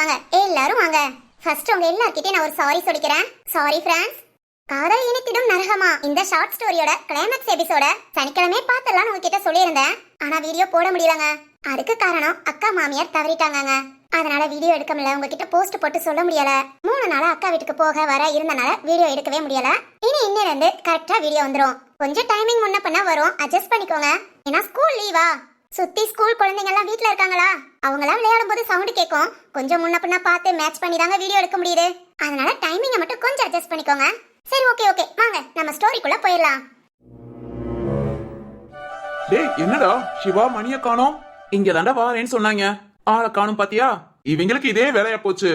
வாங்க எல்லாரும் வாங்க. ஃபர்ஸ்ட் உங்க எல்லார்கிட்டயும் நான் ஒரு சாரி சொல்லிக்கிறேன். Sorry friends. காதல் இனித்திடும் நரகமா இந்த ஷார்ட் ஸ்டோரியோட கிளைமேக்ஸ் எபிசோட சனிக்கிழமை பார்த்தலாம்னு உங்ககிட்ட சொல்லியிருந்தேன். ஆனா வீடியோ போட முடியலங்க. அதுக்கு காரணம் அக்கா மாமியார் தவறிட்டாங்கங்க. அதனால வீடியோ எடுக்க முடியல, உங்ககிட்ட போஸ்ட் போட்டு சொல்ல முடியல. 3 நாளா அக்கா வீட்டுக்கு போக வர இருந்தனால வீடியோ எடுக்கவே முடியல. இன்னில இருந்து கரெக்டா வீடியோ வந்துரும். கொஞ்சம் டைமிங் முன்ன பண்ண வரும், அட்ஜஸ்ட் பண்ணிக்கோங்க. ஏன்னா ஸ்கூல் லீவா, சுத்தி ஸ்கூல் குழந்தைங்க எல்லாம் வீட்ல இருக்காங்களா, அவங்களாம் விளையாடும் போது சவுண்ட் கேட்கும். கொஞ்சம் முன்ன பின்ன பார்த்து மேட்ச் பண்ணி தாங்க வீடியோ எடுக்க முடியுது. அதனால டைமிங்கை மட்டும் கொஞ்சம் அட்ஜஸ்ட் பண்ணிக்கோங்க. சரி, ஓகே ஓகே, வாங்க நம்ம ஸ்டோரிக்குள்ள போயிடலாம். டேய், என்னடா சிவா மணிய காணோம்? இங்க தாண்டா வாரேன்னு சொன்னாங்க, ஆளை காணும் பாத்தியா? இவங்களுக்கு இதே வேலையா போச்சு.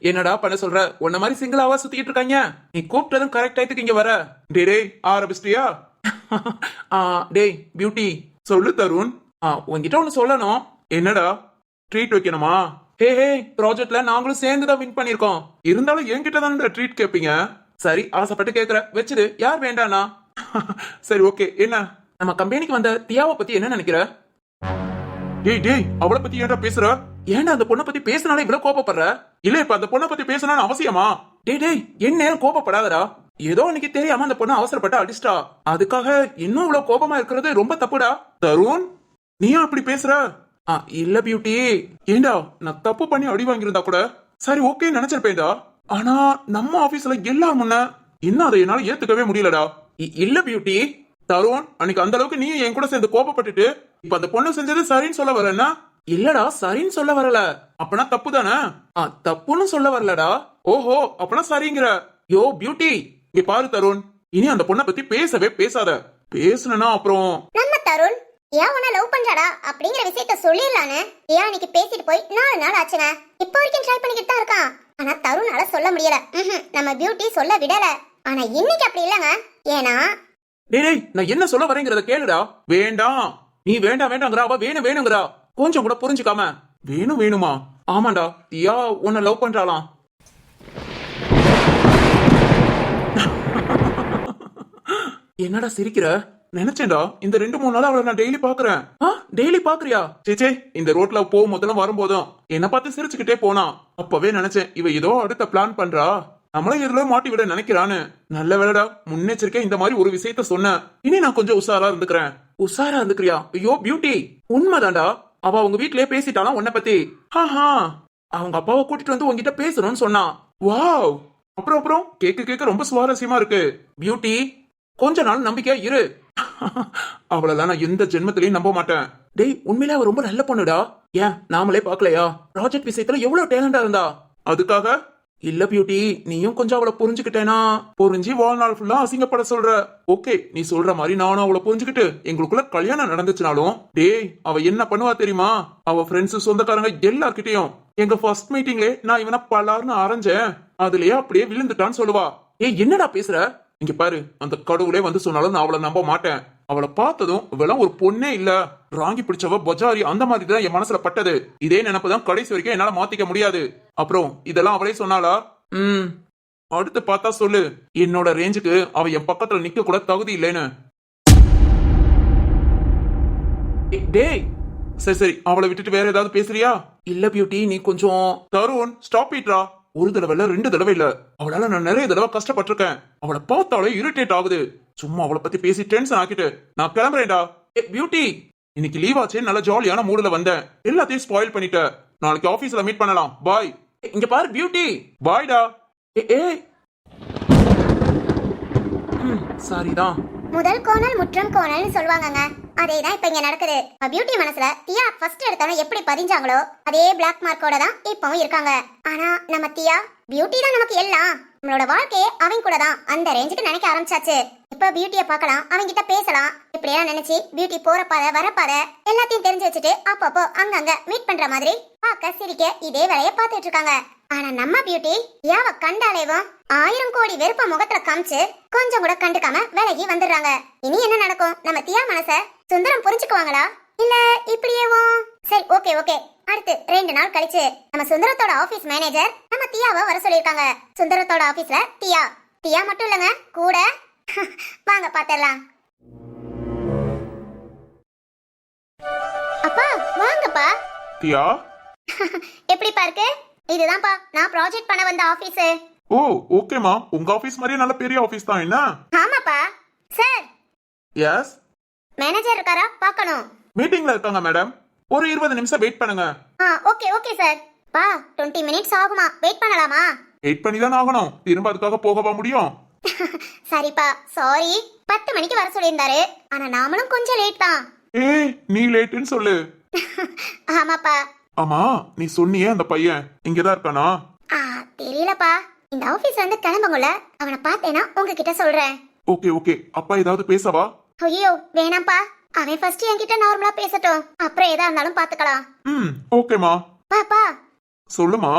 என்னடா பண்ண சொல்ற? உன்ன மாதிரி சிங்கிளாவா சுத்திட்டு இருக்காங்க. நீ கூப்பிட்டதும் கரெக்ட் ஆயிட்டுக்கு இங்க வர. டேய் ஆரம்பிச்சிட்டியா? டேய் பியூட்டி, சொல்லு தருண். உன்கிட்ட ஒண்ணு சொல்லணும். என்னடா? ட்ரீட் வைக்கணுமா? ஹே, ப்ராஜெக்ட்ல நாங்களும் சேர்ந்துதான் வின் பண்ணிருக்கோம். இருந்தாலும் என்கிட்ட தான் ட்ரீட் கேப்பீங்க. சரி, ஆசைப்பட்டு கேக்குற, வச்சுடு. யார் வேண்டானா? சரி, ஓகே. என்ன, நம்ம கம்பெனிக்கு வந்த தியாவை பத்தி என்ன நினைக்கிற? டேய், அவளை பத்தி ஏன்டா பேசுற? ஏன்டா அந்த பொண்ணை பத்தி பேசினாலே இவ்வளவு கோபப்படுற? இல்ல, இப்ப அந்த பொண்ணை பத்தி பேசணும்னு அவசியமா? டேய், என்ன நேரம் கோபப்படாதடா. ஏதோ இன்னைக்கு தெரியாம அந்த பொண்ணை அவசரப்பட்டு அடிச்சிட்டா. அதுக்காக இன்னும் இவ்வளவு கோபமா இருக்கிறது ரொம்ப தப்புடா. தருண், நீ அப்படி பேசுற? இல்ல பியூட்டி. ஏண்டா, நான் தப்பு பண்ணி அடி வாங்கியிருந்தா கூட சரி ஓகே நினைச்சிருப்பேன்டா. ஆனா நம்ம ஆபீஸ்ல எல்லாரும் முன்ன இன்னும் அதை என்னால ஏத்துக்கவே முடியலடா. இல்ல பியூட்டி, தருண், அன்னைக்கு அந்த அளவுக்கு நீ என் கூட சேர்ந்து கோபப்பட்டுட்டு இப்ப அந்த பொண்ணு செஞ்சது சரின்னு சொல்ல வரேன்னா? இல்லடா, சரின்னு சொல்ல வரல. அப்பனா தப்பு தானே? தப்புன்னு சொல்ல வரலடா. ஓஹோ, அப்பனா சரிங்கிற. யோ பியூட்டி, இங்க பாரு தருண், இனி அந்த பொண்ணை பத்தி பேசவே பேசாத. பேசுனா அப்புறம் நம்ம தருண் ஏன் உன்னை லவ் பண்றாடா அப்படிங்கிற விஷயத்த சொல்லிடலான்னு ஏன் அன்னைக்கு பேசிட்டு போய் 4 நாள் ஆச்சுங்க. இப்போ வரைக்கும் ட்ரை பண்ணிக்கிட்டு தான் இருக்கான். ஆனா தருணால சொல்ல முடியல. நம்ம பியூட்டி சொல்ல விடல. ஆனா இன்னைக்கு அப்படி இல்லங்க. ஏன்னா டேய், நான் என்ன சொல்ல வரேங்கிறத கேளுடா. வேண்டாம், நீ வேண்டாங்கிறா, அவ வேணுங்கிறா. கொஞ்சம் கூட புரிஞ்சுக்காம வேணுமா? ஆமாண்டா, தியா உன்னை லவ் பண்றாளாம். என்னடா சிரிக்கிற? நினைச்சேன்டா இந்த 2-3 நாள் அவளை நான் டெய்லி பாக்குறேன். டெய்லி பாக்குறியா? சேச்சே, இந்த ரோட்ல போகும்போதெல்லாம் வரும்போதும் என்ன பார்த்து சிரிச்சுக்கிட்டே போனா. அப்பவே நினைச்சேன் இவ ஏதோ அடுத்த பிளான் பண்றா, நம்மளும் இதுல மாட்டி விட நினைக்கிறான்னு. நல்ல வேலைடா, முன்னெச்சரிக்கை இந்த மாதிரி ஒரு விஷயத்த சொன்ன. இனி நான் கொஞ்சம் உஷாரா இருந்துக்கிறேன். உஷாரா இருந்துக்கிறியா? ஐயோ பியூட்டி, உண்மைதான்டா. அவ அவங்க வீட்லயே பேசிட்டாலாம் உன்னை பத்தி. அவங்க அப்பாவை கூட்டிட்டு வந்து உங்ககிட்ட பேசணும்னு சொன்னா. வாவ், அப்புறம் கேட்க ரொம்ப சுவாரஸ்யமா இருக்கு. பியூட்டி, கொஞ்ச நாள் நம்பிக்கையா இரு. அவளெல்லாம் நான் எந்த ஜென்மத்திலையும் நம்ப மாட்டேன். டேய், உண்மையிலே அவ ரொம்ப நல்ல பொண்ணுடா. ஏன் நாமளே பாக்கலையா? ப்ராஜெக்ட் விஷயத்துல எவ்வளவு டேலண்டா இருந்தா. அதுக்காக இல்ல பியூட்டி, நீயும் கொஞ்சம் அவளை புரிஞ்சுக்கிட்டேனா? புரிஞ்சு வாழ்நாள் ஃபுல்லா அசிங்கப்பட சொல்ற. ஓகே, நீ சொல்ற மாதிரி நானும் அவளை புரிஞ்சுக்கிட்டு எங்களுக்குள்ள கல்யாணம் நடந்துச்சுனாலும், டேய் அவ என்ன பண்ணுவா தெரியுமா? அவ ஃப்ரெண்ட்ஸ் சொந்தக்காரங்க எல்லார்கிட்டயும் எங்க ஃபர்ஸ்ட் மீட்டிங்ல நான் இவனை பலார்னு அரைஞ்சேன், அதுலயே அப்படியே விழுந்துட்டான்னு சொல்லுவா. ஏய், என்னடா பேசுற? இங்க பாரு, அந்த கடவுளே வந்து சொன்னாலும் நான் அவளை நம்ப மாட்டேன். அவளை பார்த்ததும் இவெல்லாம் ஒரு பொண்ணே இல்ல, ராங்கி பிடிச்சவ பஜாரி, அந்த மாதிரி தான் என் மனசுல பட்டது. இதே நினைப்புதான் கடைசி வரைக்கும் என்னால மாத்திக்க முடியாது. அப்புறம் இதெல்லாம் அவளே சொன்னாளா? அடுத்து பார்த்தா சொல்லு, என்னோட ரேஞ்சுக்கு அவ என் பக்கத்துல நிக்க கூட தகுதி இல்லைன்னு. டேய், சரி, அவளை விட்டுட்டு வேற ஏதாவது பேசுறியா? இல்ல பியூட்டி, நீ கொஞ்சம். தருண், ஸ்டாப் இட்ரா. ஒரு தடவை இல்ல, 2 தடவை இல்ல, அவளால நான் நிறைய தடவை கஷ்டப்பட்டிருக்கேன். அவளை பார்த்தாலே இரிட்டேட் ஆகுது. சும்மா அவளை பத்தி பேசி டென்ஷன் ஆக்கிட்டு நான் கிளம்புறேன்டா. பியூட்டி, இன்னைக்கு லீவ் ஆச்சு, நல்ல ஜாலியான மூடுல வந்தேன், எல்லாத்தையும் ஸ்பாயில் பண்ணிட்ட. நாளைக்கு ஆபீஸ்ல மீட் பண்ணலாம், பாய். இங்க பாரு பியூட்டி, பாய்டா. சாரிதான். முதல் கோணல் முற்றம் கோணல்னு சொல்லுவாங்கங்க. அதேதான் இப்ப இங்க நடக்குது. பியூட்டி மனசுல தியா ஃபர்ஸ்ட் எடுத்தவன எப்படி பதிஞ்சாங்களோ அதே பிளாக் மார்க்கோட தான் இப்பவும் இருக்காங்க. ஆனா நம்ம தியா பியூட்டி தான் நமக்கு எல்லாம், நம்மளோட வாழ்க்கையே அவங்க கூட தான், அந்த ரேஞ்சுக்கு நினைக்க ஆரம்பிச்சாச்சு. இப்ப பியூட்டிய பார்க்கலாம், அவங்க கிட்ட பேசலாம், இப்படியெல்லாம் நினைச்சு பியூட்டி போற பாதை வர பாதை எல்லாத்தையும் தெரிஞ்சு வச்சுட்டு அப்பப்போ அங்கங்க மீட் பண்ற மாதிரி பார்க்க சிரிக்க இதே வேலையை பார்த்துட்டு இருக்காங்க. ஆனா நம்ம பியூட்டி யாவ கண்டாலேவும் 1000 கோடி வெறுப்ப முகத்துல காமிச்சு கொஞ்சம் கூட கண்டுக்காம விலகி வந்துடுறாங்க. இனி என்ன நடக்கும்? நம்ம தியா மனச சுந்தரம் புரிஞ்சுக்குவாங்களா, இல்ல இப்படியேவோ? சரி, ஓகே. அடுத்து 2 நாள் கழிச்சு நம்ம சுந்தரத்தோட ஆபீஸ் மேனேஜர் நம்ம தியாவை வர சொல்லிருக்காங்க. சுந்தரத்தோட ஆபீஸ்ல தியா மட்டும் இல்லங்க, கூட வாங்க பாத்திரலாம். அப்பா வாங்கப்பா. தியா, எப்படிப்பா இருக்கு? இதுதான்ப்பா நான் ப்ராஜெக்ட் பண்ண வந்த ஆபீஸ். ஓ ஓகேமா, உங்க ஆபீஸ் மாதிரியே நல்ல பெரிய ஆபீஸ் தான் என்ன? ஆமாப்பா. Sir, S. மேனேஜர் இருக்காரா? பார்க்கணும். மீட்டிங்ல இருக்காங்க மேடம். ஒரு 20 நிமிஷம் வெயிட் பண்ணுங்க. Okay okay sir. பா 20 மினிட்ஸ் ஆகுமா? வெயிட் பண்ணலாமா? வெயிட் பண்ணி தான் ஆகணும். திரும்ப அதுக்காக போகவா முடியும்? சரிப்பா, சாரி. 10 மணிக்கு வர சொல்லியிருந்தாரு. ஆனா நாமளும் கொஞ்சம் லேட் தான். ஏய் நீ லேட்டுன்னு சொல்லு. ஆமாப்பா. ஆமா, நீ சொன்னியே அந்த பையன் இங்கதான் இருக்கானா? தெரியலப்பா. இந்த ஆபீஸ் வந்து கிளம்புங்கல, அவனை பார்த்தேனா உங்ககிட்ட சொல்றேன். ஓகே ஓகே, அப்பா ஏதாவது பேசவா? ஐயோ வேணாம்ப்பா. அவன் ஃபர்ஸ்ட் என்கிட்ட நார்மலா பேசட்டும், அப்புறம் எதா இருந்தாலும் பாத்துக்கலாம். ஓகேமா. பாப்பா சொல்லுமா.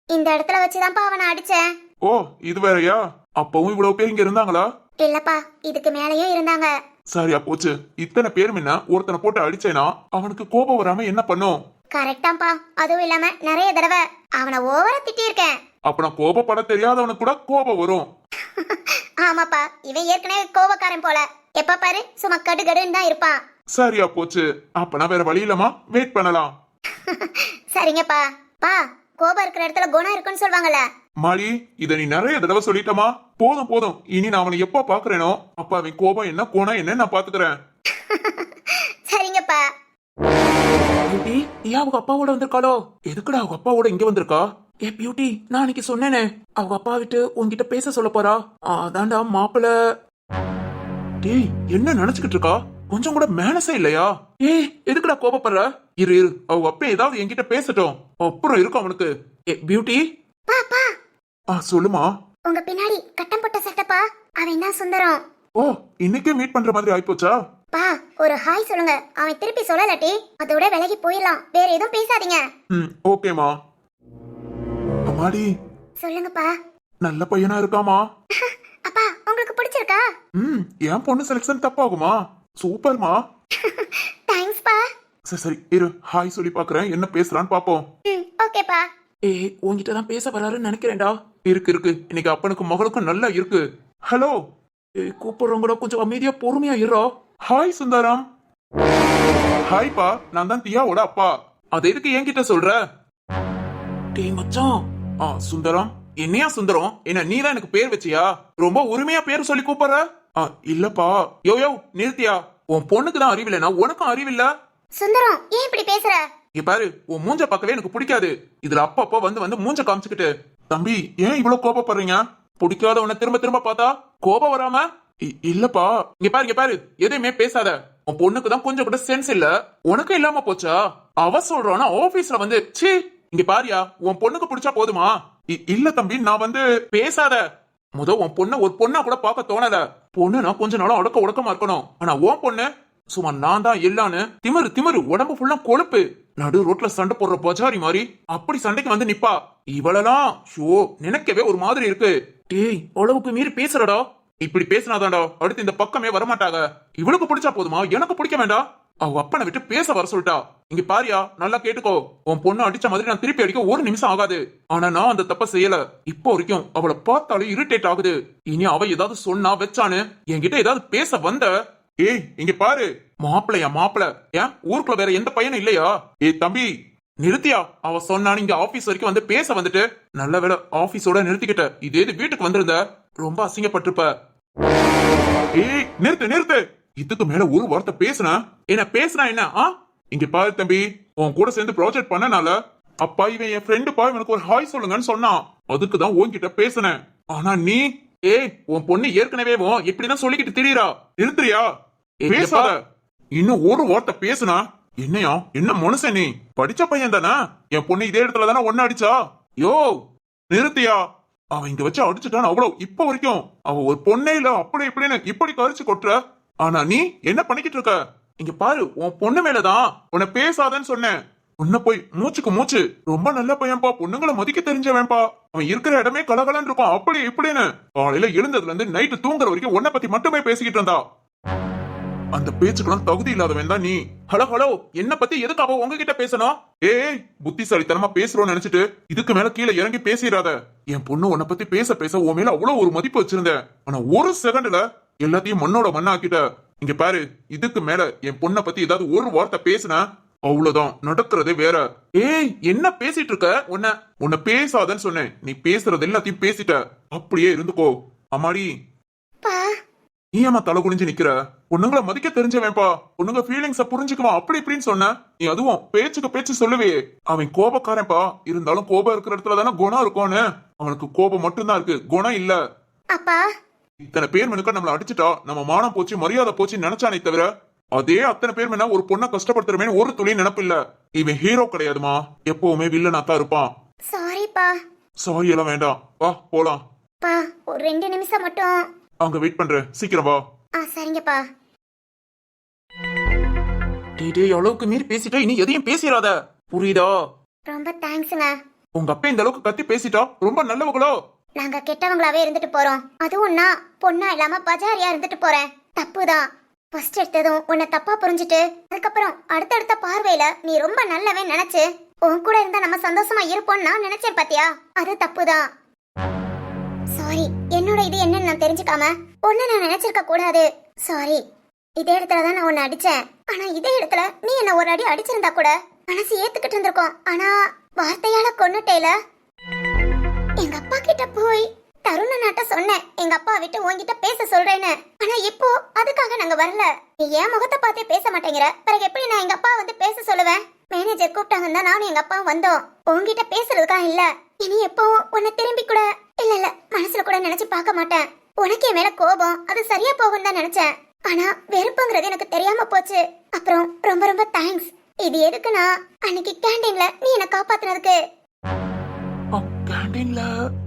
இந்த இடத்துல வச்சுதான்ப்பா அவனை அடிச்சேன். ஓ இது வேறயா? அப்பவும் இவ்வளவு பேர் இங்க இருந்தாங்களா? இல்லப்பா, இதுக்கு மேலயும் இருந்தாங்க. சரியா போச்சு. இத்தனை பேர் முன்ன ஒருத்தனை போட்டு அடிச்சேனா அவனுக்கு கோபம் வராம என்ன பண்ணும்? கரெக்டாம்பா. அதுவும் இல்லாம நிறைய தடவை அவனை ஓவரா திட்டியிருக்கேன். அப்ப நான் கோபப்பட தெரியாதவனுக்கு கூட கோபம் வரும். ஆமாப்பா, இவன் ஏற்கனவே கோபக்காரன் போல. எப்ப பாரு சும்மா கடுகடுன்னு தான் இருப்பான். சரியா போச்சு. அப்பனா வேற வழி இல்லமா, வெயிட் பண்ணலாம். சரிங்கப்பா. பா, கோபம் இருக்கிற இடத்துல குணம் இருக்குன்னு சொல்வாங்கல்ல. மாலி, இத நீ நிறைய தடவை சொல்லிட்டமா. போதும் போதும். இனி நான் அவனை எப்ப பாக்குறேனோ அப்ப அவன் கோபம் என்ன குணம் என்ன நான் பாத்துக்கிறேன். சரிங்கப்பா. பியூட்டி, அவங்க அப்பாவோட வந்திருக்காளோ? எதுக்குடா அவங்க அப்பாவோட இங்க வந்திருக்கா? ஏ பியூட்டி, நான் அன்னைக்கு சொன்னேனே அவங்க அப்பா விட்டு உன்கிட்ட பேச சொல்ல போறா. அதான்டா மாப்பிள்ள. டேய் என்ன நினைச்சுக்கிட்டு இருக்கா? கொஞ்சம் கூட மேனஸே இல்லையா? ஏய் எதுக்குடா கோபப்படுற? இரு இரு, அவங்க அப்பா ஏதாவது என்கிட்ட பேசட்டும், அப்புறம் இருக்கும் அவனுக்கு. ஏ பியூட்டி. பாப்பா சொல்லுமா. உங்க பின்னாடி கட்டம் போட்ட சட்டப்பா, அவன் தான் சுந்தரம். ஓ இன்னைக்கே மீட் பண்ற மாதிரி ஆயிப்போச்சா? பா ஒரு ஹாய் சொல்லுங்க. அவன் திருப்பி சொல்லலட்டி அதோட விலகி போயிடலாம். வேற எதுவும் பேசாதீங்க. ஓகேமா. அம்மாடி சொல்லுங்கப்பா. நல்ல பையனா இருக்காமா? அப்பா உங்களுக்கு பிடிச்சிருக்கா? என் பொண்ணு செலக்ஷன் தப்பாகுமா? சூப்பர்மா. தேங்க்ஸ் பா. சரி சரி இரு, ஹாய் சொல்லி பாக்குறேன் என்ன பேசுறான்னு பாப்போம். ஓகேப்பா. ஏய் உன்கிட்ட தான் பேச வராருன்னு நினைக்கிறேன்டா. இருக்கு இருக்கு, இன்னைக்கு அப்பனுக்கும் மகளுக்கும் நல்லா இருக்கு. ஹலோ. ஏய் கூப்பிடுறவங்க கொஞ்சம் அமைதியா பொறுமையா இருறா. ஹாய் சுந்தரம். ஹாய்ப்பா, நான் தான் தியாவோட அப்பா. அது எதுக்கு என்கிட்ட சொல்ற? டேய் மச்சான். சுந்தரம். என்னையா சுந்தரம்? என்ன நீ தான் எனக்கு பேர் வச்சியா? ரொம்ப உரிமையா பேர் சொல்லி கூப்பிடுற? இல்லப்பா. யோ யோ நிறுத்தியா. உன் பொண்ணுக்கு தான் அறிவில்லைனா உனக்கும் அறிவில்ல? சுந்தரம் ஏன் இப்படி பேசுற? இங்க பாரு, உன் மூஞ்ச பார்க்கவே எனக்கு பிடிக்காது. இதுல அப்பப்போ வந்து வந்து மூஞ்ச காமிச்சுக்கிட்டு. தம்பி ஏன் இவ்வளவு கோபப்படுறீங்க? பிடிக்காத உன்னை திரும்ப திரும்ப பார்த்தா கோபம் வராம? இல்லப்பா. இங்க பாரு எதையுமே பேசாத. உன் பொண்ணுக்கு தான் கொஞ்சம் கூட சென்ஸ் இல்ல, உனக்கு இல்லாம போச்சா? அவ சொல்றானா ஆபீஸ்ல வந்து சீ. இங்க பாரியா, உன் பொண்ணுக்கு பிடிச்சா போதுமா? இல்ல தம்பி, நான் வந்து பேசாத. உன் பொண்ண ஒரு பொண்ணா கூட பார்க்க தோணல. பொண்ணுனா கொஞ்ச நாளும் அடக்க உடக்கமா இருக்கணும். ஆனா உன் பொண்ணு சும்மா நான் தான் எல்லான்னு திமிரு திமிரு, உடம்பு ஃபுல்லா கொழுப்பு, நடு ரோட்ல சண்டை போடுற பஜாரி மாதிரி அப்படி சண்டைக்கு வந்து நிப்பா. இவளெல்லாம் ஷோ நினைக்கவே ஒரு மாதிரி இருக்கு. டேய் அளவுக்கு மீறி பேசுறடா. இப்படி பேசினாதான்டா அடுத்து இந்த பக்கமே வரமாட்டாங்க. இவளுக்கு பிடிச்சா போதுமா, எனக்கு பிடிக்க வேண்டாம்? அவ அப்பனை விட்டு பேச வர சொல்லிட்டா. இங்க பாரியா, நல்லா கேட்டுக்கோ. உன் பொண்ணு அடிச்ச மாதிரி நான் திருப்பி அடிக்க ஒரு நிமிஷம் ஆகாது. ஆனா நான் அந்த தப்ப செய்யல. இப்போ வரைக்கும் அவளை பார்த்தாலே இரிட்டேட் ஆகுது. இனி அவ ஏதாவது சொன்னா வச்சானு என்கிட்ட ஏதாவது பேச வந்த. ஏய் இங்க பாரு, மாப்பிளையா மாப்பிள. ஏன் ஊருக்குள்ள வேற எந்த பையனும் இல்லையா? ஏய் தம்பி நிறுத்தியா. அவ சொன்னானு இங்க ஆபீஸ் வரைக்கும் வந்து பேச வந்துட்டு. நல்ல வேலை ஆபீஸோட நிறுத்திக்கிட்ட. இதே வீட்டுக்கு வந்திருந்த ரொம்ப அசிங்கப்பட்டிருப்ப. ஏய் நிறுத்து நிறுத்து. இதுக்கு மேல ஒரு வார்த்தை பேசுனா என்ன? இங்க பாரு தம்பி, உன் கூட சேர்ந்து ப்ராஜெக்ட் பண்ணனால அப்பா இவன் என் ஃப்ரெண்டு பா, இவனுக்கு ஒரு ஹாய் சொல்லுங்கன்னு சொன்னான். அதுக்குதான் உன்கிட்ட பேசுனேன். ஆனா நீ உன் பொண்ணு ஏற்கனவே இப்படிதான் சொல்லிக்கிட்டு திரியறா. நிறுத்துறியா? பேசாத. இன்னும் ஒரு வார்த்தை பேசுனா என்னையா? என்ன மனுஷன் நீ? படிச்ச பையன் தானே. என் பொண்ணு இதே இடத்துல தானே ஒன்னு அடிச்சா. யோ நிறுத்தியா. அவன் இங்க வச்சு அடிச்சுட்டான் அவ்வளவு. இப்ப வரைக்கும் அவ ஒரு பொண்ணே இல்ல, அப்படி இப்படின்னு இப்படி கரிச்சு கொட்டுற. ஆனா நீ என்ன பண்ணிக்கிட்டு இருக்க? இங்க பாரு, உன் பொண்ணு மேலதான் உன்னை பேசாதன்னு சொன்னேன். உன்ன போய் மூச்சுக்கு மூச்சு. ரொம்ப நல்ல பையன்பா, பொண்ணுங்களை மதிக்க தெரிஞ்சவன்பா. அவன் இருக்கிற இடமே கலகலன்னு இருக்கும், அப்படி இப்படின்னு. காலையில எழுந்ததுல இருந்து நைட்டு தூங்குற வரைக்கும் உன்னை பத்தி மட்டுமே பேசிக்கிட்டு இருந்தா. அந்த பேச்சுக்கெல்லாம் தகுதி இல்லாதவன் தான் நீ. ஹலோ ஹலோ, என்ன பத்தி எதுக்காக உங்ககிட்ட பேசணும்? ஏய் புத்திசாலித்தனமா பேசுறோம்னு நினைச்சிட்டு இதுக்கு மேல கீழே இறங்கி பேசிடாத. என் பொண்ணு உன்னை பத்தி பேச பேச உன் மேல அவ்வளவு ஒரு மதிப்பு வச்சிருந்தேன். ஆனா ஒரு செகண்ட்ல எல்லாத்தையும் மண்ணோட மண்ணாக்கிட்ட. இங்க பாரு, இதுக்கு மேல என் பொண்ணை பத்தி ஏதாவது ஒரு வார்த்தை பேசுனா அவ்வளவுதான் நடக்கிறதே வேற. ஏய் என்ன பேசிட்டு இருக்க? உன்னை பேசாதன்னு சொன்னேன். நீ பேசுறது எல்லாத்தையும் பேசிட்ட. அப்படியே இருந்துக்கோ. அம்மாடி பா. நீ ஏமா தலை குனிஞ்சு நிக்கிற? பொண்ணுங்களை மதிக்க தெரிஞ்சவன்பா. பொண்ணுங்க ஃபீலிங்ஸ புரிஞ்சுக்குவான் அப்படி இப்படின்னு சொன்ன. நீ அதுவும் பேச்சுக்கு பேச்சு சொல்லுவே. அவன் கோபக்காரன்பா. இருந்தாலும் கோபம் இருக்கிற இடத்துல தானே குணம் இருக்கும்னு. அவனுக்கு கோபம் மட்டும்தான் இருக்கு, குணம் இல்ல. அப்பா. இத்தனை பேர் மனுக்க நம்மள அடிச்சுட்டா நம்ம மானம் போச்சு, மரியாதை போச்சு நினைச்சானே தவிர அதே அத்தனை பேர் மேல ஒரு பொண்ணை கஷ்டப்படுத்துறமேனு ஒரு துளி நினைப்பு இல்ல. இவன் ஹீரோ கிடையாதுமா. எப்பவுமே வில்லனா தான் இருப்பான். சாரிப்பா. சாரி எல்லாம் வேண்டாம், வா போலாம். பா ஒரு 2 நிமிஷம் மட்டும். அங்க வெயிட் பண்றேன், சீக்கிரம் வா. சரிங்கப்பா. டேய் அளவுக்கு மீறி பேசிட்டா இனி எதையும் பேசிடாத, புரியுதா? ரொம்ப தேங்க்ஸுங்க. உங்க அப்பா இந்த அளவுக்கு கத்தி பேசிட்டா ரொம்ப நல்லவங்களோ? நாங்க கெட்டவங்களாவே இருந்துட்டு போறோம். அதுவும் நான் பொண்ணா இல்லாம பஜாரியா இருந்துட்டு போறேன். தப்புதான். ஃபர்ஸ்ட் எடுத்ததும் உன்னை தப்பா புரிஞ்சுட்டு அதுக்கப்புறம் அடுத்தடுத்த பார்வையில நீ ரொம்ப நல்லவே நினைச்சு உன் கூட இருந்தா நம்ம சந்தோஷமா இருப்போம்னு நான் நினைச்சேன் பாத்தியா, அது தப்புதான். சாரி. என்னோட இது என்னன்னு நான் தெரிஞ்சுக்காம உன்னை நான் நினைச்சிருக்க கூடாது. சாரி. இதே இடத்துலதான் நான் உன்னை அடிச்சேன். ஆனா இதே இடத்துல நீ என்ன ஒரு அடி அடிச்சிருந்தா கூட மனசு ஏத்துக்கிட்டு இருந்திருக்கோம். ஆனா வார்த்தையால கொன்னுட்டேல. எங்க அப்பா கிட்ட போய் தருண நாட்ட சொன்னேன் எங்க அப்பா விட்டு உன்கிட்ட பேச சொல்றேன்னு. ஆனா இப்போ அதுக்காக நாங்க வரல. நீ என் முகத்தை பார்த்தே பேச மாட்டேங்கிற. பிறகு எப்படி நான் எங்க அப்பா வந்து பேச சொல்லுவேன்? மேனேஜர் கூப்பிட்டாங்கன்னு தான் நானும் எங்க அப்பா வந்தோம். உன்கிட்ட பேசுறதுக்கா இல்ல. இனி எப்போ உன்னை திரும்பி கூட இல்ல மனசுல கூட நினைச்சு பார்க்க மாட்டேன். உனக்கு என் மேல கோபம் அது சரியா போகும் தான் நினைச்சேன். ஆனா வெறுப்புங்கிறது எனக்கு தெரியாம போச்சு. அப்புறம் ரொம்ப ரொம்ப தேங்க்ஸ். இது எதுக்குன்னா அன்னைக்கு கேண்டீன்ல நீ என்ன காப்பாத்துனதுக்கு. கேண்டீன்ல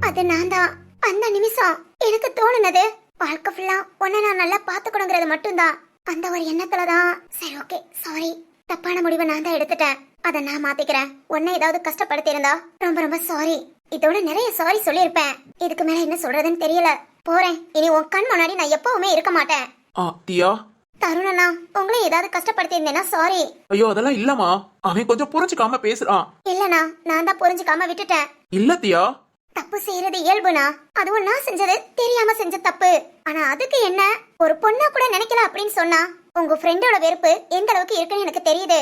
அது நான் தான். அந்த நிமிஷம் எனக்கு தோணுனது வாழ்க்கை ஃபுல்லா உன்னை நான் நல்லா பாத்துக்கணுங்கிறது மட்டும்தான். அந்த ஒரு எண்ணத்துலதான். சரி ஓகே சாரி. தப்பான முடிவை நான் தான் எடுத்துட்டேன். அதை நான் மாத்திக்கிறேன். உன்னை ஏதாவது கஷ்டப்படுத்தி இருந்தா ரொம்ப ரொம்ப சாரி. இதோட நிறைய சாரி சொல்லியிருப்பேன். இதுக்கு மேல என்ன சொல்றதுன்னு தெரியல. போறேன். இனி உன் கண் முன்னாடி நான் எப்பவுமே இருக்க மாட்டேன். தியா. தருணனா உங்களை ஏதாவது கஷ்டப்படுத்தி இருந்தேன்னா சாரி. ஐயோ அதெல்லாம் இல்லம்மா. அவன் கொஞ்சம் புரிஞ்சுக்காம பேசுறான். இல்லனா நான் தான் புரிஞ்சுக்காம விட்டுட்டேன். இல்ல தியா. தப்பு செய்யறது இயல்புனா. அதுவும் நான் செஞ்சது தெரியாம செஞ்ச தப்பு. ஆனா அதுக்கு என்ன ஒரு பொண்ணா கூட நினைக்கல அப்படின்னு சொன்னா உங்க ஃப்ரெண்டோட வெறுப்பு எந்த அளவுக்கு இருக்குன்னு எனக்கு தெரியுது.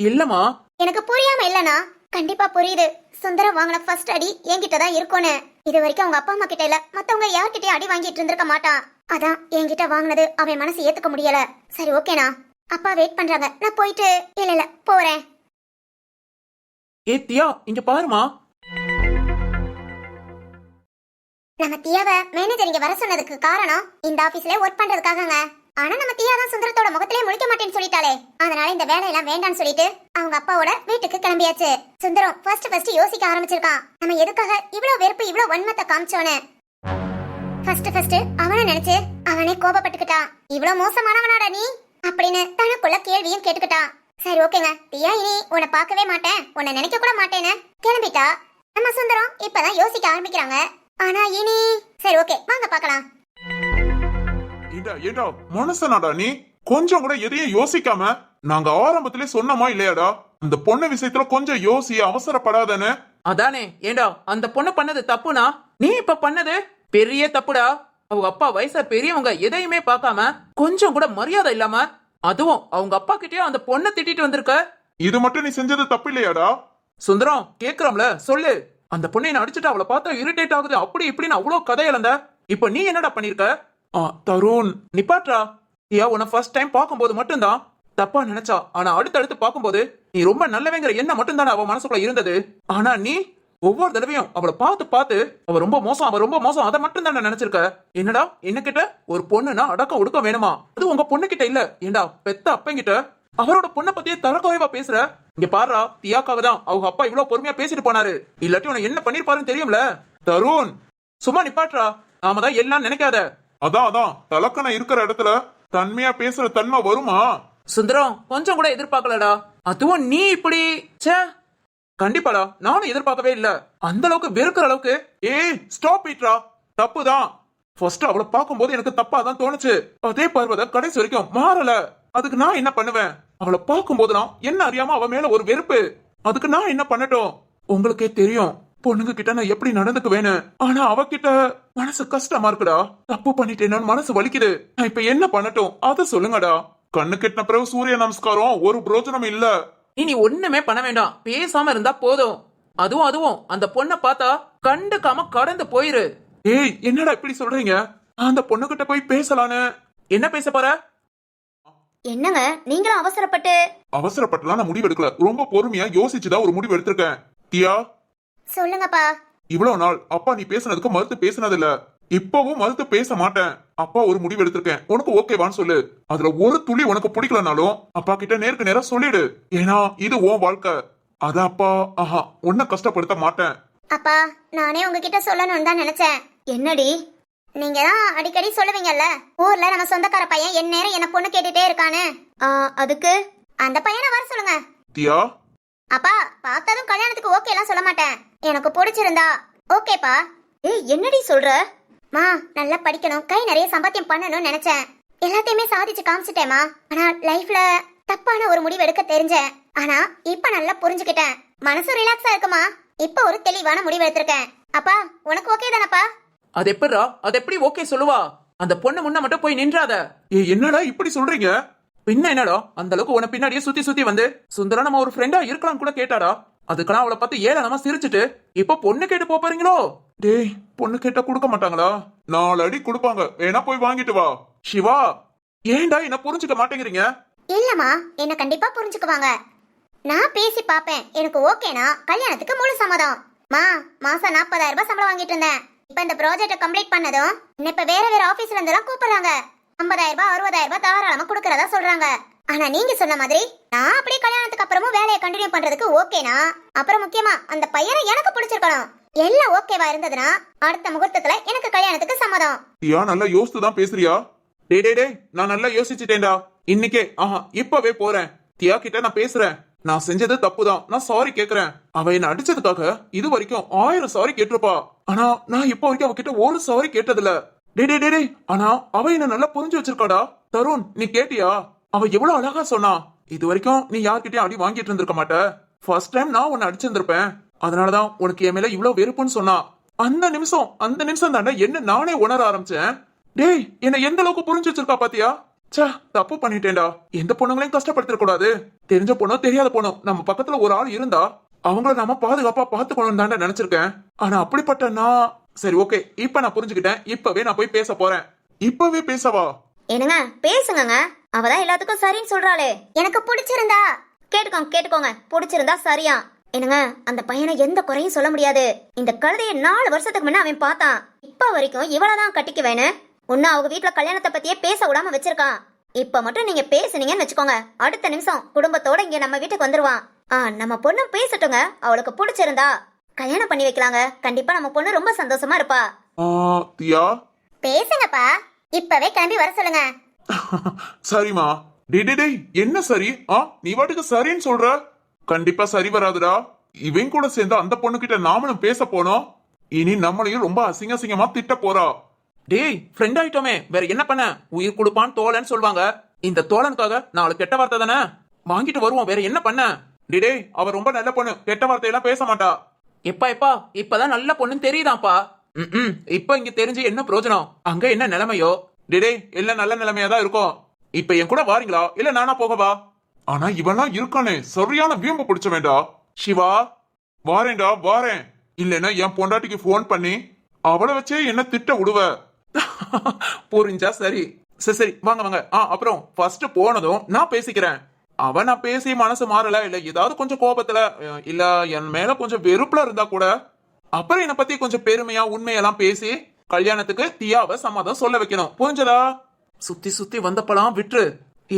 இல்லம்மா. எனக்கு புரியாம இல்லனா கண்டிப்பா புரியுது. சுந்தரம் வாங்கின ஃபர்ஸ்ட் அடி என்கிட்ட தான் இருக்கும்னு. இது வரைக்கும் அவங்க அப்பா அம்மா கிட்ட இல்ல மத்தவங்க யார்கிட்டயும் அடி வாங்கிட்டு இருந்திருக்க மாட்டான். அதான் என்கிட்ட வாங்கினது அவன் மனசு ஏத்துக்க முடியல. சரி ஓகேனா அப்பா வெயிட் பண்றாங்க. நான் போயிட்டு இல்ல போறேன். தியா இங்க பாருமா. நம்ம தியாவை மேனேஜர் இங்க வர சொன்னதுக்கு காரணம் இந்த ஆபீஸ்ல ஒர்க் பண்றதுக்காகங்க. ஆனா நம்ம தியா தான் சுந்தரத்தோட முகத்திலே முழிக்க மாட்டேன்னு சொல்லிட்டாலே. அதனால இந்த வேலையெல்லாம் வேண்டான்னு சொல்லிட்டு அவங்க அப்பாவோட வீட்டுக்கு கிளம்பியாச்சு. சுந்தரம் ஃபர்ஸ்ட் யோசிக்க ஆரம்பிச்சிருக்கான். நம்ம எதுக்காக இவ்வளவு வெறுப்பு இவ்வளவு வன்மத்தை காமிச்சோன்னு. ஃபர்ஸ்ட் அவனை நினைச்சு அவனே கோபப்பட்டுக்கிட்டான். இவ்வளவு மோசமானவனாடா நீ அப்படின்னு தனக்குள்ள கேள்வியும் கேட்டுக்கிட்டான். சரி ஓகேங்க தியா இனி உன்னை பார்க்கவே மாட்டேன் உன்னை நினைக்க கூட மாட்டேன்னு கிளம்பிட்டா. நம்ம சுந்தரம் இப்பதான் யோசிக்க ஆரம்பிக்கிறாங்க. ஆனா இனி சரி ஓகே வாங்க பார்க்கலாம். ஏண்டா மனசனாடா நீ? கொஞ்சம் கூட எதையும் யோசிக்காம நாங்க ஆரம்பத்திலே சொன்னோமா இல்லையாடா அந்த பொண்ணு விஷயத்துல கொஞ்சம் யோசி அவசரப்படாதன்னு. அதானே. ஏண்டா அந்த பொண்ணு பண்ணது தப்புனா நீ இப்ப பண்ணது பெரிய தப்புடா. அவங்க அப்பா வயசா பெரியவங்க எதையுமே பார்க்காம கொஞ்சம் கூட மரியாதை இல்லாம அதுவும் அவங்க அப்பா கிட்டயே அந்த பொண்ணை திட்டிட்டு வந்திருக்க. இது மட்டும் நீ செஞ்சது தப்பு இல்லையாடா? சுந்தரம் கேக்குறோம்ல சொல்லு. அந்த பொண்ணை நான் அடிச்சுட்டு அவளை பார்த்தா இரிட்டேட் ஆகுது அப்படி இப்படின்னு அவ்வளவு கதை இழந்த. இப்ப நீ என்னடா பண்ணிருக்க? தருண் நிப்பாட்ரா. தியா உன்னை ஃபர்ஸ்ட் டைம் பார்க்கும்போது மட்டும்தான் தப்பா நினைச்சா. ஆனா அடுத்தடுத்து பார்க்கும்போது நீ ரொம்ப நல்லவங்கிற எண்ணம் மட்டும்தான் அவ மனசுக்குள்ள இருந்தது. ஆனா நீ ஒவ்வொரு தடவையும் அவளை பார்த்து அவ ரொம்ப மோசம் அதை மட்டும் தான் நினைச்சிருக்க. என்னடா என்ன கிட்ட ஒரு பொண்ணுனா அடக்கம் ஒடுக்க வேணுமா? அது உங்க பொண்ணு கிட்ட இல்ல. ஏண்டா பெத்த அப்பங்கிட்ட அவரோட பொண்ணை பத்தியே தரக்குறைவா பேசுற. இங்க பாருடா தியாக்காக தான் அவங்க அப்பா இவ்வளவு பொறுமையா பேசிட்டு போனாரு. இல்லாட்டி உன என்ன பண்ணிருப்பாருன்னு தெரியும்ல. தருண் சும்மா நிப்பாட்றா. நாம தான் எல்லாம் நினைக்காத. அதான் தலக்கண இருக்கிற இடத்துல தன்மையா பேசுற தன்மை வருமா? சுந்தரம் கொஞ்சம் கூட எதிர்பார்க்கலடா. அதுவும் நீ இப்படி கண்டிப்பாடா நானும் எதிர்பார்க்கவே இல்ல. அந்த அளவுக்கு வெறுக்கிற அளவுக்கு. ஸ்டாப் இட்ரா. தப்புதான். ஃபர்ஸ்ட் அவளை பார்க்கும்போது எனக்கு தப்பா தான் தோணுச்சு. அதே பார்வத கடைசி வரைக்கும் மாறல. அதுக்கு நான் என்ன பண்ணுவேன்? அவளை பார்க்கும் போதுதான் என்ன அறியாம அவ மேல ஒரு வெறுப்பு. அதுக்கு நான் என்ன பண்ணட்டும்? உங்களுக்கே தெரியும் பொண்ணுங்க கிட்ட நான் எப்படி நடந்துக்குவேன்னு. ஆனா அவகிட்ட மனசு கஷ்டமா இருக்குடா. தப்பு பண்ணிட்டேன்னு மனசு வலிக்குது. நான் இப்ப என்ன பண்ணட்டும் அத சொல்லுங்கடா. கண்ணு கெட்டின பிறகு சூரிய நமஸ்காரம் ஒரு பிரோஜனம் இல்ல. இனி ஒண்ணுமே பண்ண வேண்டாம், பேசாம இருந்தா போதும். அதுவும் அந்த பொண்ணை பார்த்தா கண்டுக்காம கடந்து போயிரு. ஏய் என்னடா இப்படி சொல்றீங்க? அந்த பொண்ணுகிட்ட போய் பேசலான்னு. என்ன பேச போற? என்னங்க நீங்களும் அவசரப்பட்டு? அவசரப்பட்டுலாம் நான் முடிவு எடுக்கல, ரொம்ப பொறுமையா யோசிச்சுதான் ஒரு முடிவு எடுத்திருக்கேன். தியா, சொல்லுங்கப்பா. இவ்வளவு நாள் அப்பா நீ பேசுனதுக்கு மறுத்து பேசினது இல்ல, இப்பவும் மறுத்து பேச மாட்டேன். அப்பா ஒரு முடிவு எடுத்திருக்கேன், உனக்கு ஓகேவான்னு சொல்லு. அதுல ஒரு துளி உனக்கு பிடிக்கலனாலும் அப்பா கிட்ட நேருக்கு நேரா சொல்லிடு. ஏன்னா இது உன் வாழ்க்கை. அத அப்பா உன்னை கஷ்டப்படுத்த மாட்டேன். அப்பா, நானே உங்ககிட்ட சொல்லணும்னு தான் நினைச்சேன். என்னடி? நீங்க தான் அடிக்கடி சொல்லுவீங்கல்ல, ஊர்ல நம்ம சொந்தக்கார பையன் என் நேரம் என்ன பொண்ணு கேட்டுட்டே இருக்கானு. அதுக்கு அந்த பையனை வர சொல்லுங்க. தியா, அப்பா, பார்த்ததும் கல்யாணத்துக்கு ஓகே எல்லாம் சொல்ல மாட்டேன். எனக்கு பிடிச்சிருந்தா ஓகேப்பா. ஏய், என்னடி சொல்ற? மா, நல்லா படிக்கணும், கை நிறைய சம்பாத்தியம் பண்ணணும்னு நினைச்சேன். எல்லாத்தையுமே சாதிச்சு காமிச்சிட்டேமா. ஆனா லைஃப்ல தப்பான ஒரு முடிவு எடுக்க தெரிஞ்சேன். ஆனா இப்ப நல்லா புரிஞ்சுக்கிட்டேன். மனசு ரிலாக்ஸா இருக்குமா. இப்ப ஒரு தெளிவான முடிவு எடுத்திருக்கேன். அப்பா, உனக்கு ஓகே தானப்பா? அது எப்படா, அது எப்படி ஓகே சொல்லுவா? அந்த பொண்ணு முன்ன மட்டும் போய் நின்றாத. ஏய் என்னடா இப்படி சொல்றீங்க? பின்ன என்னடா, அந்த அளவுக்கு உன பின்னாடியே சுத்தி சுத்தி வந்து சுந்தரா நம்ம ஒரு ஃப்ரெண்டா இருக்கலாம் கூட கேட்டாடா. அதுக்கெல்லாம் அவளை பார்த்து ஏளனமா சிரிச்சுட்டு இப்ப பொண்ணு கேட்டு போறீங்களோ? டேய், பொண்ணு கேட்டா கொடுக்க மாட்டாங்களா? 4 அடி கொடுப்பாங்க, வேணா போய் வாங்கிட்டு வா. சிவா, ஏன்டா என்ன புரிஞ்சுக்க மாட்டேங்கிறீங்க? இல்லம்மா, என்ன கண்டிப்பா புரிஞ்சுக்குவாங்க. நான் பேசி பாப்பேன். எனக்கு ஓகேனா கல்யாணத்துக்கு முழு சம்மதம். மாசம் 40,000 ரூபாய் சம்பளம் வாங்கிட்டு இருந்தேன். இப்ப இந்த ப்ராஜெக்ட கம்ப்ளீட் பண்ணதும் என்ன இப்ப வேற ஆபீஸ்ல இருந்து எல்லாம் கூப்பிடுறாங்க. 50,000 ரூபாய் 60,000 ரூபாய் தாராளமா கொடுக்கறதா சொல்றாங்க. ஆனா நீங்க சொன்ன மாதிரி நான் அப்படியே கல்யாணத்துக்கு அப்புறமும் வேலையை கண்டினியூ பண்றதுக்கு ஓகேனா, அப்புறம் முக்கியமா அந்த பையனை எனக்கு பிடிச்சிருக்கணும். எல்லாம் ஓகேவா இருந்ததுன்னா அடுத்த முகூர்த்தத்துல எனக்கு கல்யாணத்துக்கு சம்மதம். தியா, நல்லா யோசித்து தான் பேசுறியா? டேய், நான் நல்லா யோசிச்சுட்டேன்டா. இன்னைக்கே இப்பவே போறேன். தியா கிட்ட நான் பேசுறேன். நான் செஞ்சது தப்புதான், நான் சாரி கேக்குறேன். அவ என்ன அடிச்சதுக்காக இது வரைக்கும் 1000 சாரி கேட்டிருப்பா. ஆனா நான் இப்ப வரைக்கும் அவகிட்ட ஒரு சாரி கேட்டதில்ல. டேய், ஆனா அவ என்ன நல்லா புரிஞ்சு வச்சிருக்காடா. தருண், நீ கேட்டியா? அவ எவ்வளவு அழகா சொன்னா. இது வரைக்கும் நீ யார்கிட்டயும் அடி வாங்கிட்டு இருந்திருக்க மாட்ட. ஃபர்ஸ்ட் டைம் நான் உன்னை அடிச்சிருந்திருப்பேன். அதனாலதான் உனக்கு என் மேல இவ்வளவு வெறுப்புன்னு சொன்னா. அந்த நிமிஷம் தாண்டா என்ன நானே உணர ஆரம்பிச்சேன். டேய், என்ன எந்த அளவுக்கு புரிஞ்சு வச்சிருக்கா பாத்தியா? தப்பு பண்ணிட்டேன்டா. எந்த பொண்ணுங்களையும் கஷ்டப்படுத்த கூடாது. தெரிஞ்ச பொண்ணோ தெரியாத பொண்ணோ நம்ம பக்கத்துல ஒரு ஆள் இருந்தா அவங்கள நாம பாதுகாப்பா பாத்துக்கணும் தாண்டா நினைச்சிருக்கேன். ஆனா அப்படிப்பட்ட நான் சரி ஓகே, இப்ப நான் புரிஞ்சுக்கிட்டேன். இப்பவே நான் போய் பேச போறேன். இப்பவே பேசவா? என்னங்க பேசுங்க. அவதான் எல்லாத்துக்கும் சரின்னு சொல்றாளே. எனக்கு பிடிச்சிருந்தா கேட்டுக்கோங்க. பிடிச்சிருந்தா சரியா? என்னங்க, அந்த பையனை எந்த குறையும் சொல்ல முடியாது. இந்த கழுதையை 4 வருஷத்துக்கு முன்ன அவன் பார்த்தான். இப்ப வரைக்கும் இவ்வளவுதான் கட்டிக்குவேன்னு ஒன்னு அவங்க வீட்டுல கல்யாணத்தை பத்தியே பேச விடாம வச்சிருக்கான். இப்ப மட்டும் நீங்க பேசுனீங்கன்னு வச்சுக்கோங்க, அடுத்த நிமிஷம் குடும்பத்தோட இங்க நம்ம வீட்டுக்கு வந்துருவான். நம்ம பொண்ணு பேசட்டுங்க. அவளுக்கு பிடிச்சிருந்தா கல்யாணம் பண்ணி வைக்கலாங்க. கண்டிப்பா நம்ம பொண்ணு ரொம்ப சந்தோஷமா இருப்பா. தியா, பேசுங்கப்பா. இப்பவே கிளம்பி வர சொல்லுங்க. சரிமா. டேய், என்ன சரி? நீ வாட்டுக்கு சரின்னு சொல்ற. கண்டிப்பா சரி வராதுடா. இவன் கூட சேர்ந்து அந்த பொண்ணு கிட்ட நாமளும் பேச போனோம். இனி நம்மளையும் ரொம்ப அசிங்கமா திட்ட போறா. டேய், ஃப்ரெண்ட் ஆயிட்டோமே, வேற என்ன பண்ண? உயிர் கொடுப்பான் தோழன்னு சொல்லுவாங்க. இந்த தோழனுக்காக 4 கெட்ட வார்த்தை தானே வாங்கிட்டு வருவோம். வேற என்ன பண்ண? டேய், அவ ரொம்ப நல்ல பொண்ணு, கெட்ட வார்த்தையெல்லாம் பேச மாட்டா. எப்பா இப்பதான் நல்ல பொண்ணுன்னு தெரியுதாப்பா. இப்ப இங்க தெரிஞ்சு என்ன பிரயோஜனம்? அங்க என்ன நிலைமையோ? டேய், எல்லாம் நல்ல நிலைமையா தான் இருக்கும். இப்ப என் கூட வாரீங்களா இல்ல நானா போகவா? ஆனா இவெல்லாம் இருக்கானே, சரியான வீம்பு பிடிச்ச வேண்டா. சிவா, வாரேன்டா வாரேன். இல்லன்னா என் பொண்டாட்டிக்கு போன் பண்ணி அவளை வச்சே என்ன திட்ட விடுவ. புரிஞ்சா சரி. சரி வாங்க. அப்புறம் ஃபர்ஸ்ட் போனதும் நான் பேசிக்கிறேன். நான் பேசி மனசு மாறல, இல்ல ஏதாவது கொஞ்சம் கோபத்துல இல்ல என் மேல கொஞ்சம் வெறுப்புல இருந்தா கூட அப்புறம் என்னை பத்தி கொஞ்சம் பெருமையா உண்மையெல்லாம் பேசி கல்யாணத்துக்கு தியாவை சம்மதம் சொல்ல வைக்கணும். புரிஞ்சதா? சுத்தி வந்தப்பலாம் விட்டு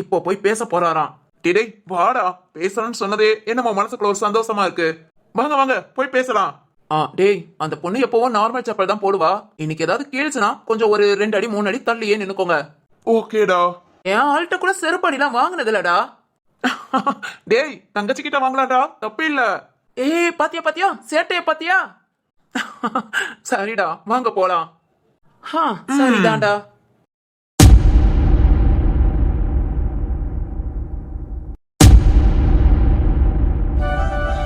இப்போ போய் பேச போறாராம். டேய் வாடா, பேசணும்னு சொன்னதே என்னமோ மனசுக்குள்ள ஒரு சந்தோஷமா இருக்கு. வாங்க போய் பேசலாம். டேய், அந்த பொண்ணு எப்பவும் நார்மல் செப்பல் தான் போடுவா. இன்னைக்கு ஏதாவது கீழ்ச்சுனா கொஞ்சம் ஒரு 2 அடி 3 அடி தள்ளியே நின்னுக்கோங்க. ஓகேடா. என் ஆள்கிட்ட கூட செருப்படிலாம் வாங்கினது இல்லடா. டேய், தங்கச்சி கிட்ட வாங்கலாம்டா, தப்பு இல்ல. பாத்தியா சேட்டைய பாத்தியா? சரிடா, வாங்க போலாம். சரிதான்டா.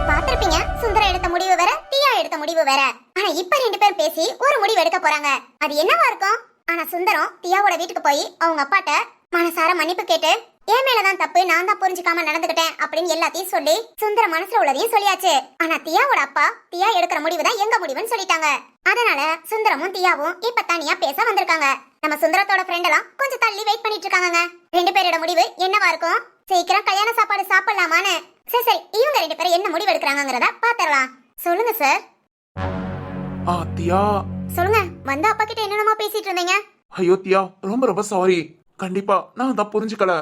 பாத்திருப்பீங்க, சுந்தரம் எடுத்த முடிவு வேற, தியா எடுத்த முடிவு வேற. ஆனா இப்ப 2 பேரும் பேசி ஒரு முடிவு எடுக்க போறாங்க. அது என்னவா இருக்கும்? ஆனா சுந்தரம் தியாவோட வீட்டுக்கு போய் அவங்க அப்பாட்ட மனசார மன்னிப்பு கேட்டு என் மேலதான் தப்பு, நான் தான் புரிஞ்சுக்காம நடந்துகிட்டேன் அப்படின்னு எல்லாத்தையும் சொல்லி சுந்தர மனசுல உள்ளதையும் சொல்லியாச்சு. ஆனா தியாவோட அப்பா தியா எடுக்கிற முடிவு தான் எங்க முடிவுன்னு சொல்லிட்டாங்க. அதனால சுந்தரமும் தியாவும் இப்ப தனியா பேச வந்திருக்காங்க. நம்ம சுந்தரத்தோட ஃப்ரெண்ட் எல்லாம் கொஞ்சம் தள்ளி வெயிட் பண்ணிட்டு இருக்காங்க. ரெண்டு பேரோட முடிவு என்னவா இருக்கும், சீக்கிரம் கல்யாண சாப்பாடு சாப்பிடலாமான்னு. சரி சரி, இவங்க ரெண்டு பேரும் என்ன முடிவு எடுக்கிறாங்கிறத பாத்திரலாம். சொல்லுங்க சார். தியா. சொல்லுங்க, வந்த அப்பா கிட்ட என்னென்னமோ பேசிட்டு இருந்தீங்க. ஐயோ தியா, ரொம்ப ரொம்ப சாரி. கண்டிப்பா நான் தான் புரிஞ்சுக்கல.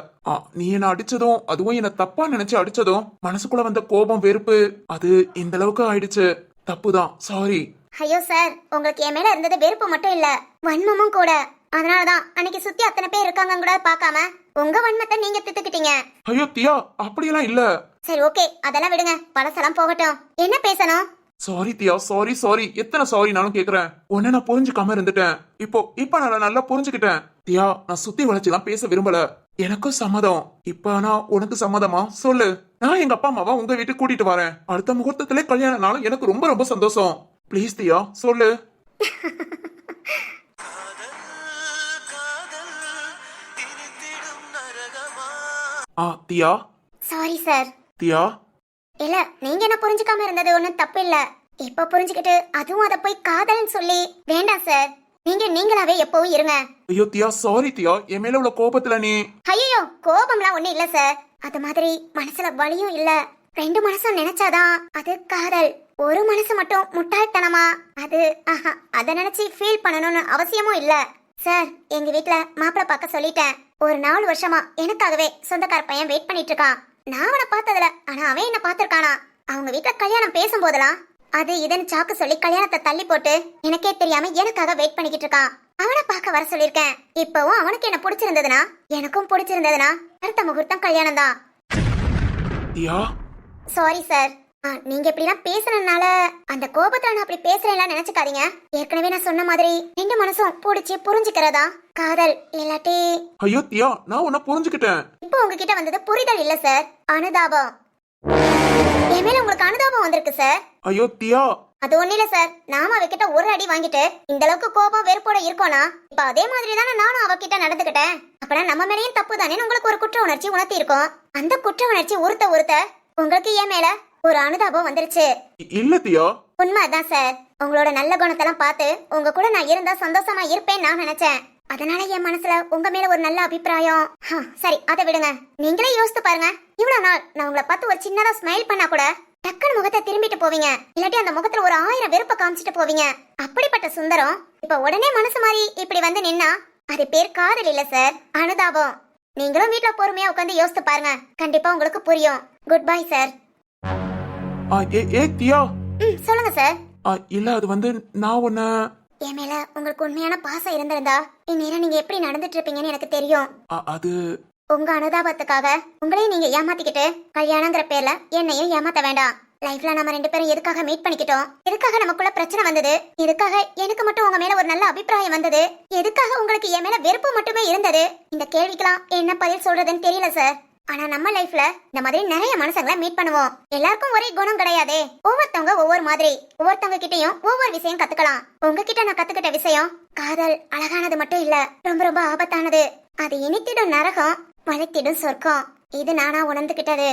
நீ என்ன அடிச்சதும், அதுவும் என்ன தப்பா நினைச்சு அடிச்சதும் மனசுக்குள்ள வந்த கோபம், வெறுப்பு, அது இந்த அளவுக்கு ஆயிடுச்சு. தப்புதான், சாரி. ஐயோ சார், உங்களுக்கு என் மேல இருந்தது வெறுப்பு மட்டும் இல்ல, வன்மமும் கூட. அதனாலதான் அன்னைக்கு சுத்தி அத்தனை பேர் இருக்காங்க கூட பார்க்காம உங்க வன்மத்தை நீங்க தித்துக்கிட்டீங்க. ஐயோ தியா, அப்படியெல்லாம் இல்ல. சரி ஓகே, அதெல்லாம் விடுங்க, பழசெல்லாம் போகட்டும். என்ன பேசணும்? சாரி தியா, சாரி சாரி. எத்தனை சாரி நானும் கேக்குறேன். உன்ன நான் புரிஞ்சுக்காம இருந்துட்டேன். இப்ப நான் நல்லா புரிஞ்சுக்கிட்டேன். தியா, நான் சுத்தி வளைச்சுலாம் பேச விரும்பல. எனக்கும் சம்மதம். இப்ப நான் உனக்கு சம்மதமா சொல்லு. நான் எங்க அப்பா அம்மாவா உங்க வீட்டுக்கு கூட்டிட்டு வரேன். அடுத்த முகூர்த்தத்திலே கல்யாணம் நாளும் எனக்கு ரொம்ப ரொம்ப சந்தோஷம். ப்ளீஸ் தியா, சொல்லு. தியா. Sorry sir. தியா. இல்ல, நீங்க என்ன புரிஞ்சுக்காம இருந்தது ஒண்ணும் தப்பு இல்ல. இப்ப புரிஞ்சுக்கிட்டு அதுவும் அத போய் காதல்னு சொல்லி வேண்டாம் சார். நீங்க நீங்களாவே எப்பவும் இருங்க. ஐயோ தியா, சாரி தியா. என் மேல உள்ள கோபத்துல நீ. ஐயோ, கோபம்லாம் ஒண்ணு இல்ல சார். அது மாதிரி மனசுல வலியும் இல்ல. ரெண்டு மனசும் நினைச்சாதான் அது காதல். ஒரு மனசு மட்டும் முட்டாள்தனமா அது அத நினைச்சு ஃபீல் பண்ணணும்னு அவசியமும் இல்ல சார். எங்க வீட்ல மாப்பிள்ள பார்க்க சொல்லிட்டேன். ஒரு 4 வருஷமா எனக்காகவே சொந்தக்கார பையன் வெயிட் பண்ணிட்டு இருக்கான். நான் அவனை பார்த்ததுல, ஆனா அவன் என்ன பார்த்திருக்கானா? அவங்க வீட்ல கல்யாணம் பேசும்போதெல்லாம் அது இதுன்னு சாக்கு சொல்லி கல்யாணத்தை தள்ளி போட்டு எனக்கே தெரியாம எனக்காக வெயிட் பண்ணிக்கிட்டு இருக்கான். அவனை பார்க்க வர சொல்லிருக்கேன். இப்பவும் அவனுக்கு என்ன பிடிச்சிருந்ததுன்னா, எனக்கும் பிடிச்சிருந்ததுன்னா அடுத்த முகூர்த்தம் கல்யாணம் தான். Sorry sir. நீங்க இப்படிலாம் பேசுறதுனால அந்த கோபத்துல நான் அப்படி பேசுறேன்லாம் நினைச்சுக்காதீங்க. ஏற்கனவே நான் சொன்ன மாதிரி ரெண்டு மனசும் பிடிச்சி புரிஞ்சுக்கிறதா காதல் இல்லாட்டி. ஐயோ தியா, நான் உன்னை புரிஞ்சுக்கிட்டேன். இப்போ உங்ககிட்ட வந்தது புரிதல் இல்ல சார், அனுதாபம். என் மேல உங்களுக்கு அனுதாபம் வந்திருக்கு சார். ஐயோ தியா, அது ஒண்ணு இல்ல சார். நாம அவகிட்ட ஒரு அடி வாங்கிட்டு இந்த அளவுக்கு கோபம் வெறுப்போட இருக்கோனா, இப்ப அதே மாதிரி தானே நானும் அவகிட்ட நடந்துக்கிட்டேன். அப்பனா நம்ம மேலேயும் தப்பு தானே உங்களுக்கு ஒரு குற்ற உணர்ச்சி உணர்த்தி இருக்கும். அந்த குற்ற உணர்ச்சி ஒருத்த உங்களுக்கு என் மேல ஒரு அனுதாபம் வந்துருச்சு. இல்ல தியா, உண்மைதான் சார். உங்களோட நல்ல குணத்தெல்லாம் பார்த்து உங்க கூட நான் இருந்தா சந்தோஷமா இருப்பேன் நான் நினைச்சேன். அதனால என் மனசுல உங்க மேல ஒரு நல்ல அபிப்பிராயம். சரி, அதை விடுங்க. நீங்களே யோசித்து பாருங்க. இவ்வளவு நாள் நான் உங்களை பார்த்து ஒரு சின்னதா ஸ்மைல் பண்ணா கூட டக்குனு முகத்தை திரும்பிட்டு போவீங்க, இல்லாட்டி அந்த முகத்துல ஒரு 1000 வெறுப்பை காமிச்சிட்டு போவீங்க. அப்படிப்பட்ட சுந்தரம் இப்ப உடனே மனசு மாறி இப்படி வந்து நின்னா அது பேர் காதல் இல்ல சார், அனுதாபம். நீங்களும் வீட்டுல பொறுமையா உட்காந்து யோசித்து பாருங்க, கண்டிப்பா உங்களுக்கு புரியும். Good bye sir. தியா. சொல்லுங்க சார். இல்ல, அது வந்து நான் உன்ன. என் மேல உங்களுக்கு உண்மையான பாசம் இருந்திருந்தா இந்நேரம் நீங்க எப்படி நடந்துட்டு இருப்பீங்கன்னு எனக்கு தெரியும். அது உங்க அனுதாபத்துக்காக உங்களையும் நீங்க ஏமாத்திக்கிட்டு கல்யாணங்கிற பேர்ல என்னையும் ஏமாத்த வேண்டாம். லைஃப்ல நம்ம ரெண்டு பேரும் எதுக்காக மீட் பண்ணிக்கிட்டோம், எதுக்காக நமக்குள்ள பிரச்சனை வந்தது, எதுக்காக எனக்கு மட்டும் உங்க மேல ஒரு நல்ல அபிப்பிராயம் வந்தது, எதுக்காக உங்களுக்கு என் மேல வெறுப்பு மட்டுமே இருந்தது, இந்த கேள்விக்கெல்லாம் என்ன பதில் சொல்றதுன்னு தெரியல சார். ஆனா நம்ம லைஃப்ல இந்த மாதிரி நிறைய மனுஷங்களை மீட் பண்ணுவோம். எல்லாருக்கும் ஒரே குணம் கிடையாதே. ஒவ்வொருத்தவங்க ஒவ்வொரு மாதிரி, ஒவ்வொருத்தவங்க கிட்டயும் ஒவ்வொரு விஷயம் கத்துக்கலாம். உங்ககிட்ட நான் கத்துக்கிட்ட விஷயம், காதல் அழகானது மட்டும் இல்ல, ரொம்ப ரொம்ப ஆபத்தானது. அது இனித்திடும் நரகம், வளைத்திடும் சொர்க்கம். இது நானா உணர்ந்துகிட்டது.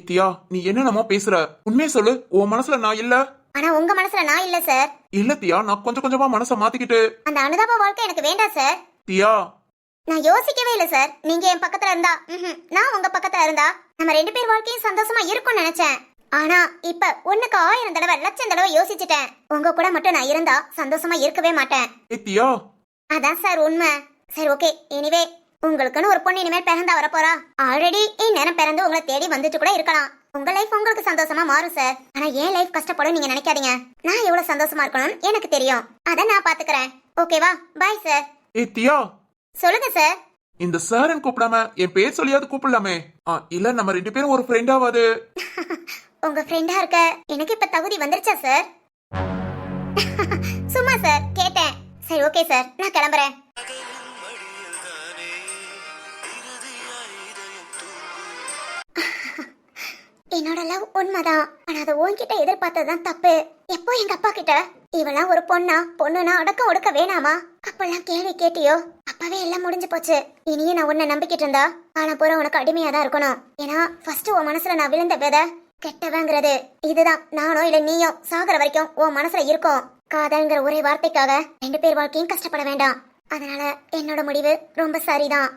தியா, நீ என்னென்னமோ பேசுற. உண்மையை சொல்லு, உன் மனசுல நான் இல்ல. ஆனா உங்க மனசுல நான் இல்ல சார். இல்ல தியா, நான் கொஞ்சம் கொஞ்சமா மனசை மாத்திக்கிட்டு. அந்த அனுதாப வாழ்க்கை எனக்கு வேண்டாம் சார். தியா, நான் யோசிக்கவே இல்ல சார். நீங்க என் பக்கத்துல இருந்தா, நான் உங்க பக்கத்துல இருந்தா நம்ம ரெண்டு பேர் வாழ்க்கையும் சந்தோஷமா இருக்கும்னு நினைச்சேன். ஆனா இப்ப 1க்கு 1000 தடவை 1,00,000 தடவை யோசிச்சுட்டேன். உங்க கூட மட்டும் நான் இருந்தா சந்தோஷமா இருக்கவே மாட்டேன். தியா, அதான் சார் உண்மை. சரி ஓகே, எனிவே உங்களுக்குன்னு ஒரு பொண்ணு இனிமேல் பிறந்தா வரப்போறா. ஆல்ரெடி இந்நேரம் பிறந்து உங்களை தேடி வந்துட்டு கூட இருக்கலாம். உங்க லைஃப் உங்களுக்கு சந்தோஷமா மாறும் சார். ஆனா என் லைஃப் கஷ்டப்படும் நீங்க நினைக்காதீங்க. நான் எவ்வளவு சந்தோஷமா இருக்கணும்னு எனக்கு தெரியும். அத நான் பாத்துக்கிறேன். ஓகேவா? Bye sir. தியா. சொல்லுங்க சார். இந்த சார்ன்னு கூப்பிடாம என் பேர் சொல்லியாவது கூப்பிடலாமே. இல்ல நம்ம ரெண்டு பேரும் ஒரு ஃப்ரெண்டாவது. உங்க ஃப்ரெண்டா இருக்க எனக்கு இப்ப தகுதி வந்துருச்சா சார்? சும்மா சார் கேட்டேன். சரி ஓகே சார், நான் கிளம்புறேன். என்னோட லவ் உண்மைதான். ஆனா அதை உன்கிட்ட எதிர்பார்த்ததுதான் தப்பு. எப்போ எங்க அப்பா கிட்ட இவெல்லாம் ஒரு பொண்ணுனா அடக்கம் ஒடுக்க வேணாமா அப்பெல்லாம் கேள்வி கேட்டியோ, அப்ப அப்பவே எல்லாம் முடிஞ்சு போச்சு. இனியும் நான் உன்னை நம்பிக்கிட்டு இருந்தா ஆனா பூரா உனக்கு அடிமையா தான் இருக்கணும். ஏன்னா ஃபர்ஸ்ட் உன் மனசுல நான் விழுந்த விதை கெட்டவங்கிறது இதுதான். நானோ இல்ல நீயோ சாகர வரைக்கும் உன் மனசுல இருக்கும். காதல்ங்கிற ஒரே வார்த்தைக்காக 2 பேர் வாழ்க்கையும் கஷ்டப்பட வேண்டாம். அதனால என்னோட முடிவு ரொம்ப சரிதான்.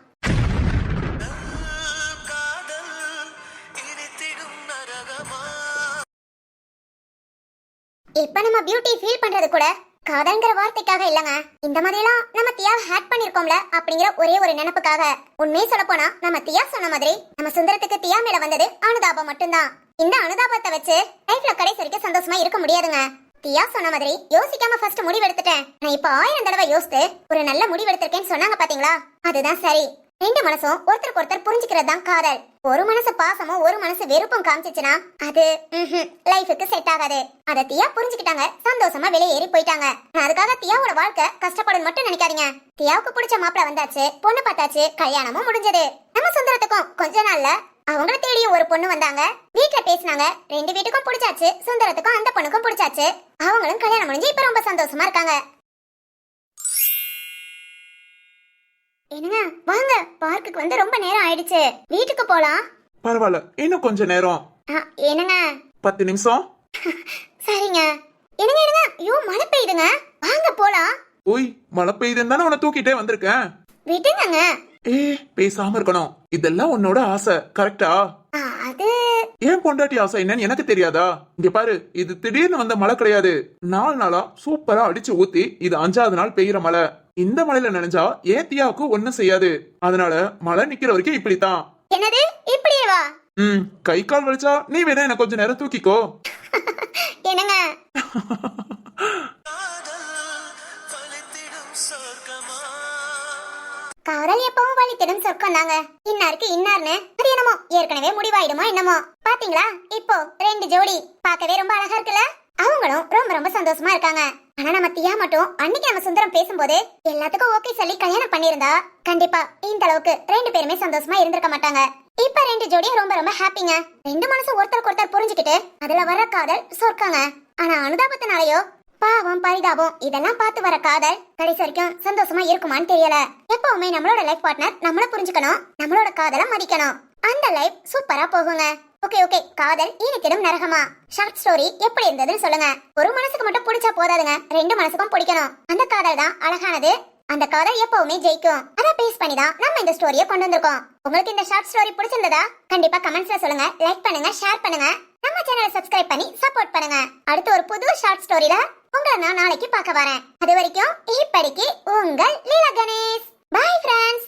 இப்ப நம்ம பியூட்டி ஃபீல் பண்றது கூட காதல்ங்கிற வார்த்தைக்காக இல்லங்க. இந்த மாதிரி எல்லாம் நம்ம தியா ஹேட் பண்ணிருக்கோம்ல அப்படிங்கிற ஒரே ஒரு நினைப்புக்காக. உண்மையை சொல்ல போனா நம்ம தியா சொன்ன மாதிரி நம்ம சுந்தரத்துக்கு தியா மேல வந்தது அனுதாபம் மட்டும்தான். இந்த அனுதாபத்தை வச்சு லைஃப்ல கடைசி வரைக்கும் சந்தோஷமா இருக்க முடியாதுங்க. தியா சொன்ன மாதிரி யோசிக்காம ஃபர்ஸ்ட் முடிவு எடுத்துட்டேன். நான் இப்ப 1000 தடவை யோசித்து ஒரு நல்ல முடிவு எடுத்திருக்கேன்னு சொன்னாங்க பாத்தீங்களா, அதுதான் சரி. 2 மனசும் ஒருத்தருக்கு ஒருத்தர் புரிஞ்சுக்கிறது தான் காதல். ஒரு மனசு பாசமும் ஒரு மனசு வெறுப்பும் காமிச்சிச்சுன்னா அது லைஃபுக்கு செட் ஆகாது. அத தியா புரிஞ்சுக்கிட்டாங்க, சந்தோஷமா வெளியே ஏறி போயிட்டாங்க. அதுக்காக தியாவோட வாழ்க்கை கஷ்டப்படும் மட்டும் நினைக்காதீங்க. தியாவுக்கு பிடிச்ச மாப்பிள வந்தாச்சு, பொண்ணு பார்த்தாச்சு, கல்யாணமும் முடிஞ்சது. நம்ம சுந்தரத்துக்கும் கொஞ்ச நாள்ல அவங்கள தேடியும் ஒரு பொண்ணு வந்தாங்க. வீட்டுல பேசினாங்க, 2 வீட்டுக்கும் பிடிச்சாச்சு. சுந்தரத்துக்கும் அந்த பொண்ணுக்கும் பிடிச்சாச்சு. அவங்களும் கல்யாணம் முடிஞ்சு இப்ப ரொம்ப சந்தோஷமா இருக்காங்க. என்னங்க வாங்க, பார்க்குக்கு வந்து ரொம்ப நேரம் ஆயிடுச்சு, வீட்டுக்கு போலாம். பரவாயில்ல, இன்னும் கொஞ்ச நேரம். என்னங்க 10 நிமிஷம். சரிங்க. என்னங்க என்னங்க, ஐயோ மழை பெய்யுதுங்க, வாங்க போலாம். ஓய், மழை பெய்யுதுன்னு தானே உன்னை தூக்கிட்டே வந்திருக்கேன். விட்டுங்க. பேசாம இருக்கணும். இதெல்லாம் உன்னோட ஆசை கரெக்டா? அது ஏன் பொண்டாட்டி ஆசை என்னன்னு எனக்கு தெரியாதா? இங்க பாரு, இது திடீர்னு வந்த மழை கிடையாது. 4 நாளா சூப்பரா அடிச்சு ஊத்தி இது 5ஆவது நாள் பெய்யற மழை. இந்த மழையில நினைஞ்சா ஏன் தியாவுக்கு ஒண்ணும் செய்யாது. அதனால மழை நிக்கிற வரைக்கும் இப்படித்தான். என்னது இப்படியே வா? கை கால் வலிச்சா நீ வேணா என்ன கொஞ்ச நேரம் தூக்கிக்கோ. என்னங்க காதல் எப்பவும் வலித்திடும் சொர்க்கம் தாங்க. இன்னாருக்கு இன்னார்னு அது என்னமோ ஏற்கனவே முடிவாயிடுமோ என்னமோ. பாத்தீங்களா இப்போ 2 ஜோடி பார்க்கவே ரொம்ப அழகா இருக்குல்ல. அவங்களும் ரொம்ப ரொம்ப சந்தோஷமா இருக்காங்க. ஆனா நம்ம தியா மட்டும் அன்னைக்கு நம்ம சுந்தரம் பேசும்போது எல்லாத்துக்கும் ஓகே சொல்லி கல்யாணம் பண்ணிருந்தா கண்டிப்பா இந்த அளவுக்கு 2 பேருமே சந்தோஷமா இருந்திருக்க மாட்டாங்க. இப்ப 2 ஜோடியும் ரொம்ப ரொம்ப ஹாப்பிங்க. 2 மனசும் ஒருத்தருக்கு ஒருத்தர் புரிஞ்சுக்கிட்டு அதுல வர காதல் சொர்க்கங்க. ஆனா அனுதாபத்தினாலயோ பாவம் பரிதாபம் இதெல்லாம் பார்த்து வர காதல் கடைசி வரைக்கும் சந்தோஷமா இருக்குமான்னு தெரியல. எப்பவுமே நம்மளோட லைஃப் பார்ட்னர் நம்மள புரிஞ்சுக்கணும், நம்மளோட காதலை மதிக்கணும். அந்த லைஃப் சூப்பரா போகுங்க. ஓகே காதல் இனித்திடும் நரகமா ஷார்ட் ஸ்டோரி எப்படி இருந்ததுன்னு சொல்லுங்க. ஒரு மனசுக்கு மட்டும் பிடிச்சா போதாதுங்க, 2 மனசுக்கும் பிடிக்கணும். அந்த காதல் தான் அழகானது. அந்த காதல் எப்பவுமே ஜெயிக்கும். அத பேஸ் பண்ணி தான் நம்ம இந்த ஸ்டோரியை கொண்டு வந்திருக்கோம். உங்களுக்கு இந்த ஷார்ட் ஸ்டோரி பிடிச்சிருந்ததா கண்டிப்பா கமெண்ட்ஸ்ல சொல்லுங்க, லைக் பண்ணுங்க, ஷேர் பண்ணுங்க, நம்ம சேனலை சப்ஸ்கிரைப் பண்ணி சப்போர்ட் பண்ணுங்க. அடுத்து ஒரு புது ஷார்ட் ஸ்டோரியில உங்களை நான் நாளைக்கு பார்க்க வரேன். அது வரைக்கும் இப்படிக்கு உங்கள் லீலா கணேஷ். Bye friends.